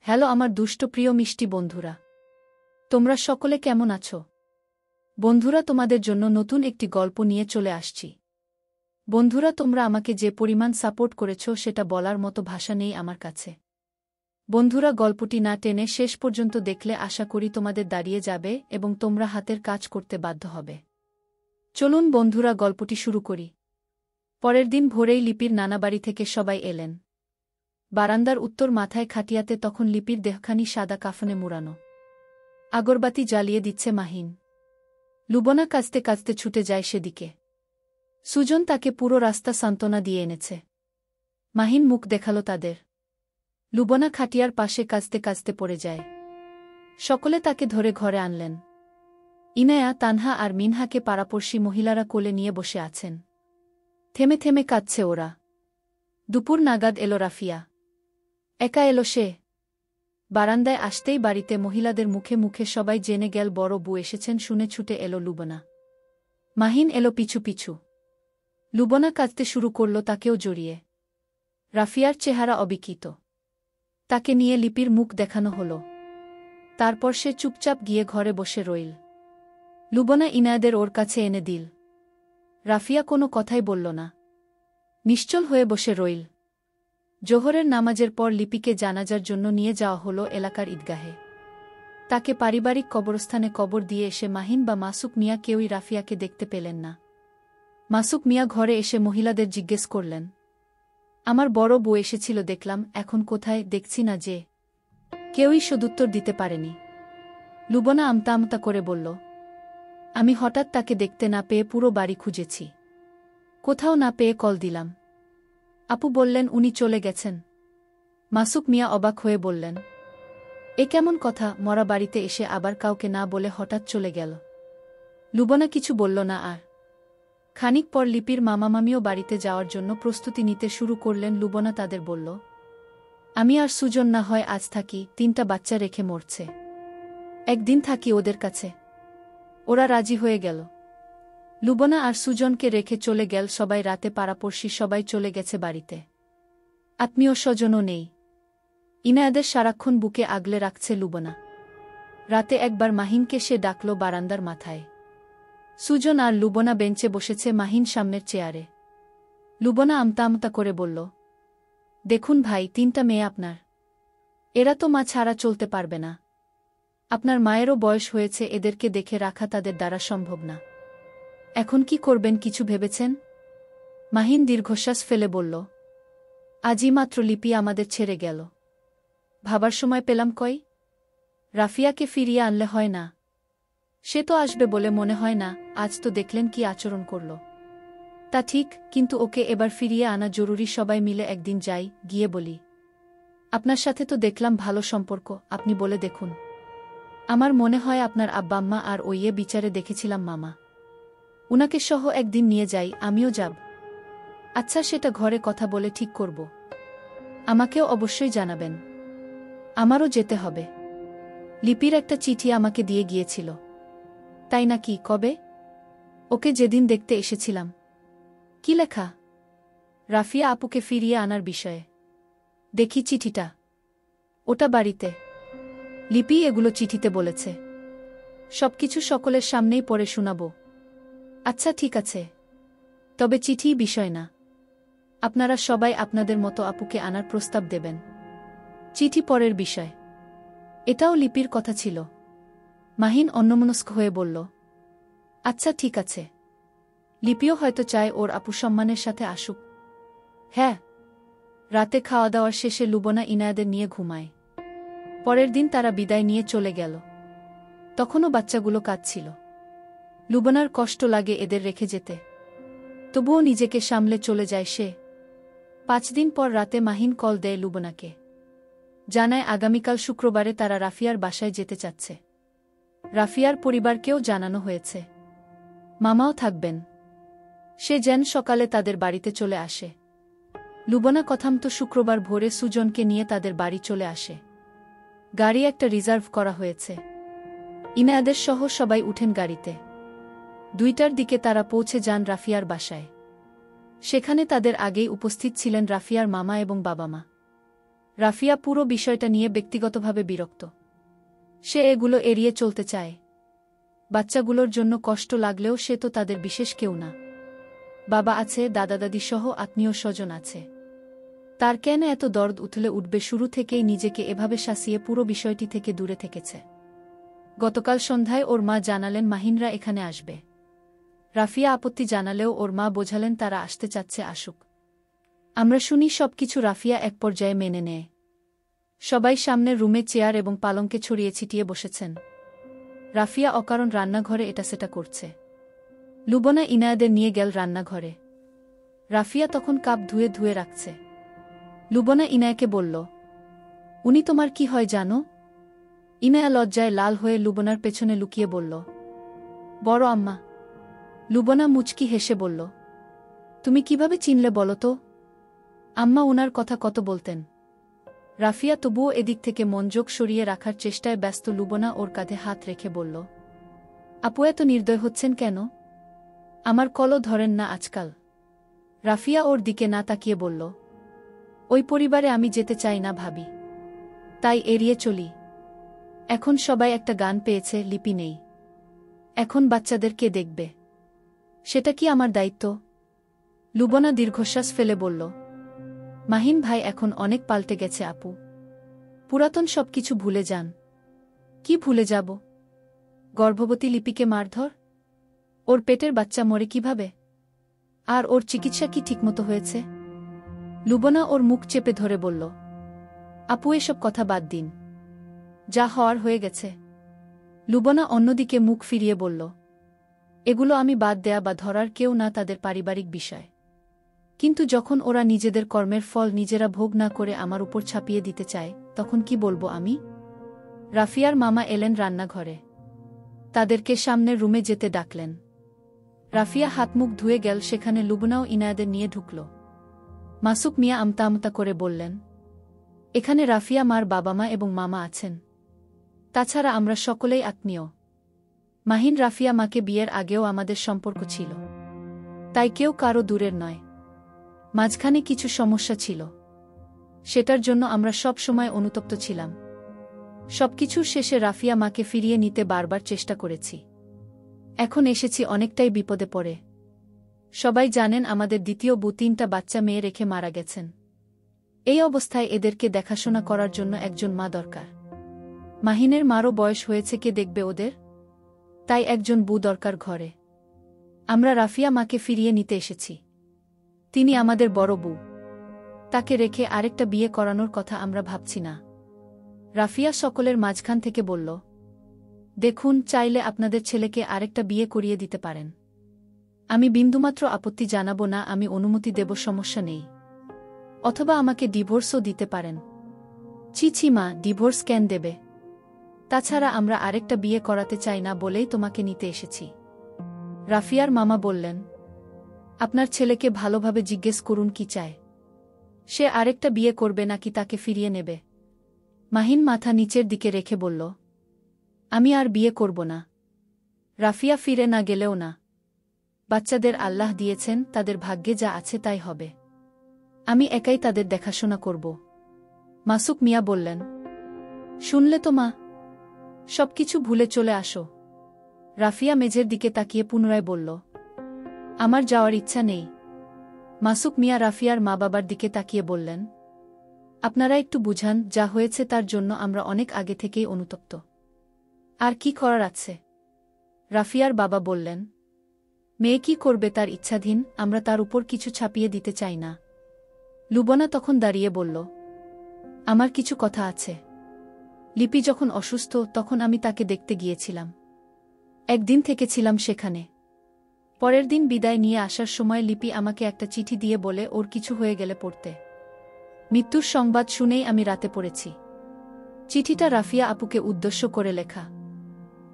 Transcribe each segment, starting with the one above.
Hello আমার দুষ্ট প্রিয় মিষ্টি বন্ধুরা, তোমরা সকলে কেমন আছো? বন্ধুরা, তোমাদের জন্য নতুন একটি গল্প নিয়ে চলে আসছি। বন্ধুরা, তোমরা আমাকে যে পরিমাণ সাপোর্ট করেছো সেটা বলার মতো ভাষা নেই আমার কাছে। বন্ধুরা, গল্পটি না টেনে শেষ পর্যন্ত দেখলে আশা করি তোমাদের দাঁড়িয়ে যাবে এবং তোমরা হাতের কাজ করতে বাধ্য হবে। চলুন বন্ধুরা, গল্পটি শুরু করি। পরের দিন ভোরেই লিপির নানা বাড়ি থেকে সবাই এলেন। বারান্দার উত্তর মাথায় খাটিয়াতে তখন লিপির দেহখানি সাদা কাফনে মুড়ানো। আগরবাতি জ্বালিয়ে দিচ্ছে মাহিন। লুবনা কাঁচতে কাঁচতে ছুটে যায় সেদিকে। সুজন তাকে পুরো রাস্তা সান্ত্বনা দিয়ে এনেছে। মাহিন মুখ দেখাল তাদের। লুবনা খাটিয়ার পাশে কাঁচতে কাঁচতে পড়ে যায়। সকলে তাকে ধরে ঘরে আনলেন। ইনায়া, তানহা আর মিনহাকে পাড়াপড়শি মহিলারা কোলে নিয়ে বসে আছেন। থেমে থেমে কাঁদছে ওরা। দুপুর নাগাদ এলো রাফিয়া। একা এলো সে। বারান্দায় আসতেই বাড়িতে মহিলাদের মুখে মুখে সবাই জেনে গেল বড় বউ এসেছেন শুনে ছুটে এলো লুবনা। মাহিন এলো পিছু পিছু। লুবনা কাঁদতে শুরু করল তাকেও জড়িয়ে। রাফিয়ার চেহারা অবিকৃত। তাকে নিয়ে লিপির মুখ দেখানো হল। তারপর সে চুপচাপ গিয়ে ঘরে বসে রইল। লুবনা ইনায়াদের ওর কাছে এনে দিল। রাফিয়া কোনো কথাই বলল না। নিশ্চল হয়ে বসে রইল। জোহরের নামাজের পর লিপিকে জানাজার জন্য নিয়ে যাওয়া হলো এলাকার ঈদগাহে। তাকে পারিবারিক কবরস্থানে কবর দিয়ে এসে মাহিন বা মাসুক মিয়া কেউই রাফিয়াকে দেখতে পেলেন না। মাসুক মিয়া ঘরে এসে মহিলাদের জিজ্ঞেস করলেন, আমার বড় বউ এসেছিল দেখলাম, এখন কোথায় দেখছি না যে। কেউই সদুত্তর দিতে পারেনি। লুবনা আমতা আমতা করে বলল, আমি হঠাৎ তাকে দেখতে না পেয়ে পুরো বাড়ি খুঁজেছি। কোথাও না পেয়ে কল দিলাম। আপু বললেন উনি চলে গেছেন। মাসুক মিয়া অবাক হয়ে বললেন, এ কেমন কথা, মরা বাড়িতে এসে আবার কাউকে না বলে হঠাৎ চলে গেল। লুবনা কিছু বলল না আর। খানিক পর লিপির মামামামিও বাড়িতে যাওয়ার জন্য প্রস্তুতি নিতে শুরু করলেন। লুবনা তাদের বলল, আমি আর সুজন না হয় আজ থাকি, 3টা বাচ্চা রেখে মরছে। একদিন থাকি ওদের কাছে। ওরা রাজি হয়ে গেল। লুবনা আর সুজনকে রেখে চলে গেল সবাই। রাতে পাড়াপড়শি সবাই চলে গেছে বাড়িতে। আত্মীয় স্বজনও নেই। ইনায়াদের সারাক্ষণ বুকে আগলে রাখছে লুবনা। রাতে একবার মাহিনকে সে ডাকল বারান্দার মাথায়। সুজন আর লুবনা বেঞ্চে বসেছে, মাহিন সামনের চেয়ারে। লুবনা আমতা আমতা করে বলল, দেখুন ভাই, 3টা মেয়ে আপনার। এরা তো মা ছাড়া চলতে পারবে না। আপনার মায়েরও বয়স হয়েছে, এদেরকে দেখে রাখা তাদের দ্বারা সম্ভব না। এখন কি করবেন কিছু ভেবেছেন? মাহিন দীর্ঘশ্বাস ফেলে বলল, আজই মাত্র লিপি আমাদের ছেড়ে গেল। ভাবার সময় পেলাম কই? রাফিয়াকে ফিরিয়ে আনলে হয় না? সে তো আসবে বলে মনে হয় না। আজ তো দেখলেন কি আচরণ করল। তা ঠিক, কিন্তু ওকে এবার ফিরিয়ে আনা জরুরি। সবাই মিলে একদিন যাই, গিয়ে বলি, আপনার সাথে তো দেখলাম ভালো সম্পর্ক, আপনি বলে দেখুন। আমার মনে হয় আপনার আব্বাম্মা আর ওইয়ে বিচারে দেখেছিলাম মামা। উনাকে সহ একদিন নিয়ে যাই, আমিও যাব। আচ্ছা, সেটা ঘরে কথা বলে ঠিক করব। আমাকেও অবশ্যই জানাবেন। আমারও যেতে হবে। লিপির একটা চিঠি আমাকে দিয়ে গিয়েছিল। তাই নাকি? কবে? ওকে যেদিন দেখতে এসেছিলাম। কি লেখা? রাফিয়া আপুকে ফিরিয়ে আনার বিষয়ে। দেখি চিঠিটা। ওটা বাড়িতে। লিপি এগুলো চিঠিতে বলেছে। সবকিছু সকলের সামনেই পড়ে শোনাব। আচ্ছা ঠিক আছে, তবে চিঠিই বিষয় না। আপনারা সবাই আপনাদের মতো আপুকে আনার প্রস্তাব দেবেন। চিঠি পরের বিষয়। এটাও লিপির কথা ছিল। মাহিন অন্যমনস্ক হয়ে বলল, আচ্ছা ঠিক আছে। লিপিও হয়তো চায় ওর আপু সম্মানের সাথে আসুক। হ্যাঁ। রাতে খাওয়া দাওয়ার শেষে লুবনা ইনায়াদের নিয়ে ঘুমায়। পরের দিন তারা বিদায় নিয়ে চলে গেল। তখনও বাচ্চাগুলো কাঁদছিল। লুবনার কষ্ট লাগে এদের রেখে যেতে। তবুও নিজেকে সামলে চলে যায় সে। 5 দিন পর রাতে মাহিন কল দেয় লুবনাকে। জানায় আগামীকাল শুক্রবারে তারা রাফিয়ার বাসায় যেতে চাচ্ছে। রাফিয়ার পরিবারকেও জানানো হয়েছে। মামাও থাকবেন। সে যেন সকালে তাদের বাড়িতে চলে আসে। লুবনা কথামতো শুক্রবার ভোরে সুজনকে নিয়ে তাদের বাড়ি চলে আসে। গাড়ি একটা রিজার্ভ করা হয়েছে। ইনায়াদের সহ সবাই উঠেন গাড়িতে। 2টার দিকে তারা পৌঁছে যান রাফিয়ার বাসায়। সেখানে তাদের আগেই উপস্থিত ছিলেন রাফিয়ার মামা এবং বাবা মা। রাফিয়া পুরো বিষয়টা নিয়ে ব্যক্তিগতভাবে বিরক্ত। সে এগুলো এড়িয়ে চলতে চায়। বাচ্চাগুলোর জন্য কষ্ট লাগলেও সে তো তাদের বিশেষ কেউ না। বাবা আছে, দাদা দাদি সহ আত্মীয় স্বজন আছে। তার কেন এত দর্দ উথলে উঠবে? শুরু থেকেই নিজেকে এভাবে শাসিয়ে পুরো বিষয়টি থেকে দূরে থেকেছে। গতকাল সন্ধ্যায় ওর মা জানালেন মাহিনরা এখানে আসবে। রাফিয়া আপত্তি জানালেও ওর মা বোঝালেন তারা আসতে চাচ্ছে, আসুক। আমরা শুনি সবকিছু। রাফিয়া এক পর্যায়ে মেনে নেয়। সবাই সামনের রুমে চেয়ার এবং পালঙ্কে ছড়িয়ে ছিটিয়ে বসেছেন। রাফিয়া অকারণ রান্নাঘরে এটা সেটা করছে। লুবনা ইনায়াদের নিয়ে গেল রান্নাঘরে। রাফিয়া তখন কাপ ধুয়ে ধুয়ে রাখছে। লুবনা ইনায়াকে বলল, উনি তোমার কি হয় জানো? ইনায়া লজ্জায় লাল হয়ে লুবনার পেছনে লুকিয়ে বলল, বড় আম্মা। লুবনা মুচকি হেসে বলল, তুমি কিভাবে চিনলে বলো তো? আম্মা ওনার কথা কত বলতেন। রাফিয়া তবুও এদিক থেকে মনোযোগ সরিয়ে রাখার চেষ্টায় ব্যস্ত। লুবনা ওর কাঁধে হাত রেখে বলল, আপু এত নির্দয় হচ্ছেন কেন? আমার কলও ধরেন না আজকাল। রাফিয়া ওর দিকে না তাকিয়ে বলল, ওই পরিবারে আমি যেতে চাই না ভাবি, তাই এড়িয়ে চলি। এখন সবাই একটা গান পেয়েছে, লিপি নেই। এখন বাচ্চাদের কে দেখবে? সেটা কি আমার দায়িত্ব? লুবনা দীর্ঘশ্বাস ফেলে বলল, মাহিন ভাই এখন অনেক পাল্টে গেছে আপু। পুরাতন সবকিছু ভুলে যান। কি ভুলে যাব? গর্ভবতী লিপিকে মারধর? ওর পেটের বাচ্চা মরে কিভাবে? আর ওর চিকিৎসা কি ঠিকমতো হয়েছে? লুবনা ওর মুখ চেপে ধরে বলল, আপু এসব কথা বাদ দিন, যা হওয়ার হয়ে গেছে। লুবনা অন্যদিকে মুখ ফিরিয়ে বলল, এগুলো আমি বাদ দেয়া বা ধরার কেউ না, তাদের পারিবারিক বিষয়। কিন্তু যখন ওরা নিজেদের কর্মের ফল নিজেরা ভোগ না করে আমার উপর ছাপিয়ে দিতে চায়, তখন কি বলবো আমি? রাফিয়ার মামা এলেন রান্নাঘরে। তাদেরকে সামনের রুমে যেতে ডাকলেন। রাফিয়া হাতমুখ ধুয়ে গেল সেখানে। লুবনাও ইনায়াদের নিয়ে ঢুকল। মাসুক মিয়া আমতা আমতা করে বললেন, এখানে রাফিয়া মার বাবা মা এবং মামা আছেন। তাছাড়া আমরা সকলেই আত্মীয়। মাহিন রাফিয়া মাকে বিয়ের আগেও আমাদের সম্পর্ক ছিল, তাই কেউ কারো দূরের নয়। মাঝখানে কিছু সমস্যা ছিল, সেটার জন্য আমরা সব সময় অনুতপ্ত ছিলাম। সবকিছুর শেষে রাফিয়া মাকে ফিরিয়ে নিতে বারবার চেষ্টা করেছি। এখন এসেছি অনেকটাই বিপদে পড়ে। সবাই জানেন আমাদের দ্বিতীয় বউ 3টা বাচ্চা মেয়ে রেখে মারা গেছেন। এই অবস্থায় এদেরকে দেখাশোনা করার জন্য একজন মা দরকার। মাহিনের মারও বয়স হয়েছে, কে দেখবে ওদের? তাই একজন বউ দরকার ঘরে। আমরা রাফিয়া মাকে ফিরিয়ে নিতে এসেছি। তিনি আমাদের বড় বউ। তাকে রেখে আরেকটা বিয়ে করানোর কথা আমরা ভাবছি না। রাফিয়া সকলের মাঝখান থেকে বলল, দেখুন, চাইলে আপনাদের ছেলেকে আরেকটা বিয়ে করিয়ে দিতে পারেন। আমি বিন্দুমাত্র আপত্তি জানাবো না, আমি অনুমতি দেব, সমস্যা নেই। অথবা আমাকে ডিভোর্সও দিতে পারেন। ছি ছি মা, ডিভোর্স কেন দেবে? তাছাড়া আমরা আরেকটা বিয়ে করাতে চাই না বলেই তোমাকে নিতে এসেছি। রাফিয়ার মামা বললেন, আপনার ছেলেকে ভালোভাবে জিজ্ঞেস করুন কি চায়। সে আরেকটা বিয়ে করবে নাকি তাকে ফিরিয়ে নেবে? মাহিন মাথা নিচের দিকে রেখে বলল, আমি আর বিয়ে করব না। রাফিয়া ফিরে না গেলেও না। বাচ্চাদের আল্লাহ দিয়েছেন, তাদের ভাগ্যে যা আছে তাই হবে। আমি একাই তাদের দেখাশোনা করব। মাসুক মিয়া বললেন, শুনলে তো মা, সবকিছু ভুলে চলে আসো। রাফিয়া মেঝের দিকে তাকিয়ে পুনরায় বলল, আমার যাওয়ার ইচ্ছা নেই। মাসুক মিয়া রাফিয়ার মা বাবার দিকে তাকিয়ে বললেন, আপনারা একটু বুঝান, যা হয়েছে তার জন্য আমরা অনেক আগে থেকেই অনুতপ্ত। আর কি করার আছে? রাফিয়ার বাবা বললেন, মেয়ে কি করবে তার ইচ্ছাধীন, আমরা তার উপর কিছু ছাপিয়ে দিতে চাই না। লুবনা তখন দাঁড়িয়ে বলল, আমার কিছু কথা আছে। লিপি যখন অসুস্থ তখন আমি তাকে দেখতে গিয়েছিলাম। একদিন থেকেছিলাম সেখানে। পরের দিন বিদায় নিয়ে আসার সময় লিপি আমাকে একটা চিঠি দিয়ে বলে ওর কিছু হয়ে গেলে পড়তে। মৃত্যুর সংবাদ শুনেই আমি রাতে পড়েছি। চিঠিটা রাফিয়া আপুকে উদ্দেশ্য করে লেখা,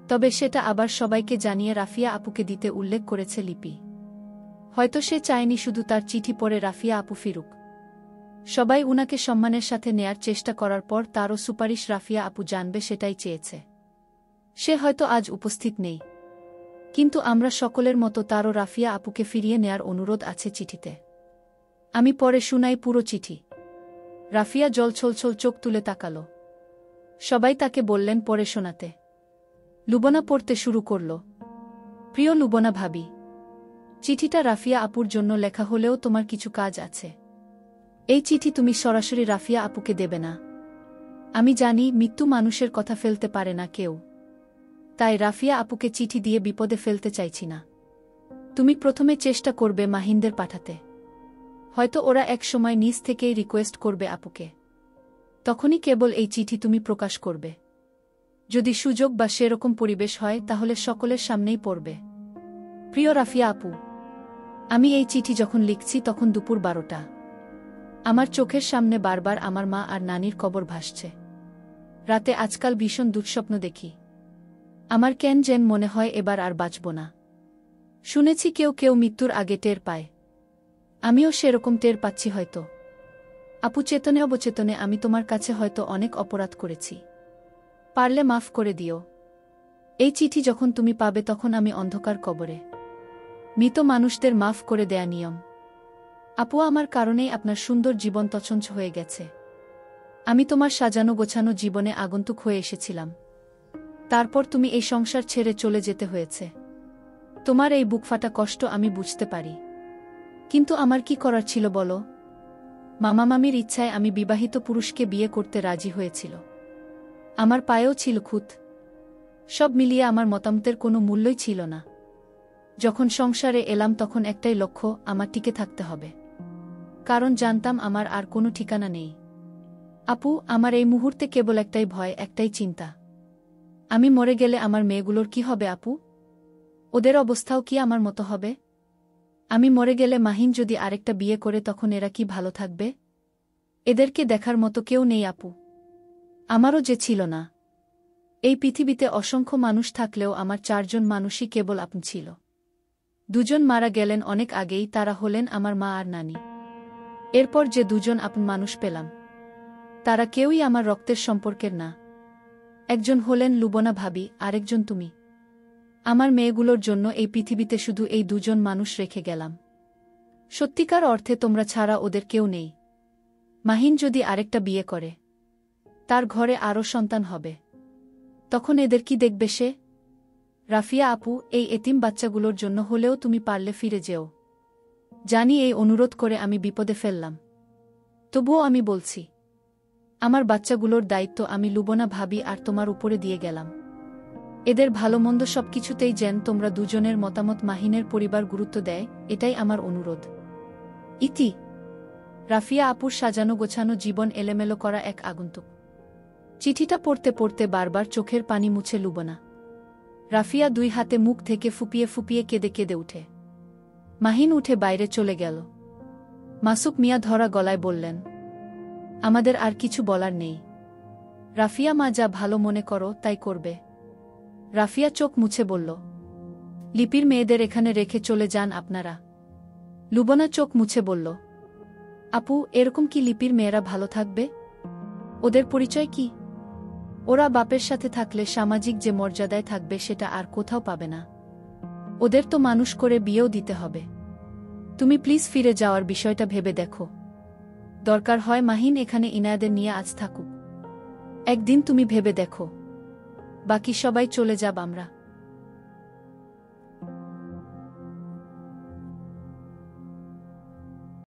তবে সেটা আবার সবাইকে জানিয়ে রাফিয়া আপুকে দিতে উল্লেখ করেছে লিপি। হয়তো সে চায়নি শুধু তার চিঠি পড়ে রাফিয়া আপু ফিরুক। সবাই উনাকে সম্মানের সাথে নেয়ার চেষ্টা করার পর তারও সুপারিশ রাফিয়া আপু জানবে, সেটাই চেয়েছে। সে হয়তো আজ উপস্থিত নেই, কিন্তু আমরা সকলের মতো তারও রাফিয়া আপুকে ফিরিয়ে নেয়ার অনুরোধ আছে চিঠিতে। আমি পরে শুনাই পুরো চিঠি। রাফিয়া জল ছলছল চোখ তুলে তাকাল। সবাই তাকে বললেন পড়ে শোনাতে। লুবনা পড়তে শুরু করল। প্রিয় লুবনা ভাবি, চিঠিটা রাফিয়া আপুর জন্য লেখা হলেও তোমার কিছু কাজ আছে। এই চিঠি তুমি সরাসরি রাফিয়া আপুকে দেবে না। আমি জানি মৃত্যু মানুষের কথা ফেলতে পারে না কেউ, তাই রাফিয়া আপুকে চিঠি দিয়ে বিপদে ফেলতে চাইছি না। তুমি প্রথমে চেষ্টা করবে মাহিনদের পাঠাতে। হয়তো ওরা এক সময় নিজ থেকেই রিকোয়েস্ট করবে আপুকে, তখনই কেবল এই চিঠি তুমি প্রকাশ করবে। যদি সুযোগ বা সেরকম পরিবেশ হয় তাহলে সকলের সামনেই পড়বে। প্রিয় রাফিয়া আপু, আমি এই চিঠি যখন লিখছি তখন দুপুর 12টা। আমার চোখের সামনে বারবার আমার মা আর নানির কবর ভাসছে। রাতে আজকাল ভীষণ দুঃস্বপ্ন দেখি। আমার কেন যেন মনে হয় এবার আর বাঁচব না। শুনেছি কেউ কেউ মৃত্যুর আগে টের পায়, আমিও সেরকম টের পাচ্ছি হয়তো। আপু, চেতনে অবচেতনে আমি তোমার কাছে হয়তো অনেক অপরাধ করেছি, পারলে মাফ করে দিও। এই চিঠি যখন তুমি পাবে তখন আমি অন্ধকার কবরে। মৃত মানুষদের মাফ করে দেয়া নিয়ম। আপু, আমার কারণেই আপনার সুন্দর জীবন তছনছ হয়ে গেছে। আমি তোমার সাজানো গোছানো জীবনে আগন্তুক হয়ে এসেছিলাম, তারপর তুমি এই সংসার ছেড়ে চলে যেতে হয়েছে। তোমার এই বুকফাটা কষ্ট আমি বুঝতে পারি, কিন্তু আমার কি করার ছিল বলো? মামা মামির ইচ্ছায় আমি বিবাহিত পুরুষকে বিয়ে করতে রাজি হয়েছিল। আমার পায়েও ছিল খুঁত। সব মিলিয়ে আমার মতামতের কোনো মূল্যই ছিল না। যখন সংসারে এলাম তখন একটাই লক্ষ্য, আমার টিকে থাকতে হবে, কারণ জানতাম আমার আর কোনো ঠিকানা নেই। আপু, আমার এই মুহূর্তে কেবল একটাই ভয়, একটাই চিন্তা। আমি মরে গেলে আমার মেয়েগুলোর কি হবে আপু? ওদের অবস্থাও কি আমার মতো হবে? আমি মরে গেলে মাহিন যদি আরেকটা বিয়ে করে তখন এরা কি ভালো থাকবে? এদেরকে দেখার মতো কেউ নেই আপু। আমারও যে ছিল না। এই পৃথিবীতে অসংখ্য মানুষ থাকলেও আমার 4 জন মানুষই কেবল আপন ছিল। 2 জন মারা গেলেন অনেক আগেই, তারা হলেন আমার মা আর নানি। এরপর যে 2 জন আপন মানুষ পেলাম, তারা কেউই আমার রক্তের সম্পর্কের না। একজন হলেন লুবনা ভাবি, আরেকজন তুমি। আমার মেয়েগুলোর জন্য এই পৃথিবীতে শুধু এই 2 জন মানুষ রেখে গেলাম। সত্যিকার অর্থে তোমরা ছাড়া ওদের কেউ নেই। মাহিন যদি আরেকটা বিয়ে করে, তার ঘরে আরও সন্তান হবে, তখন এদের কি দেখবে সে? রাফিয়া আপু, এই এতিম বাচ্চাগুলোর জন্য হলেও তুমি পারলে ফিরে যেও। জানি এই অনুরোধ করে আমি বিপদে ফেললাম, তবুও আমি বলছি, আমার বাচ্চাগুলোর দায়িত্ব আমি লুবনা ভাবি আর তোমার উপরে দিয়ে গেলাম। এদের ভালোমন্দ সবকিছুতেই যেন তোমরা 2 জনের মতামত মাহিনের পরিবার গুরুত্ব দেয়, এটাই আমার অনুরোধ। ইতি। রাফিয়া আপুর সাজানো গোছানো জীবন এলোমেলো করা এক আগন্তুক। চিঠিটা পড়তে পড়তে বারবার চোখের পানি মুছে লুবনা। রাফিয়া 2 হাতে মুখ থেকে ফুপিয়ে ফুপিয়ে কেঁদে কেঁদে উঠে। মাহিন উঠে বাইরে চলে গেল। মাসুক মিয়া ধরা গলায় বললেন, আমাদের আর কিছু বলার নেই। রাফিয়া মা, যা ভালো মনে করো তাই করবে। রাফিয়া চোখ মুছে বলল, লিপির মেয়েদের এখানে রেখে চলে যান আপনারা। লুবনা চোখ মুছে বলল, আপু, এরকম কি লিপির মেয়েরা ভালো থাকবে? ওদের পরিচয় কি? ওরা বাপের সাথে থাকলে সামাজিক যে মর্যাদায় থাকবে সেটা আর কোথাও পাবে না। ওদের তো মানুষ করে বিয়েও দিতে হবে। তুমি প্লিজ ফিরে যাওয়ার বিষয়টা ভেবে দেখো। দরকার হয় মাহিন এখানে ইনায়াদের নিয়ে আজ থাকুক। একদিন তুমি ভেবে দেখো, বাকি সবাই চলে যাব আমরা।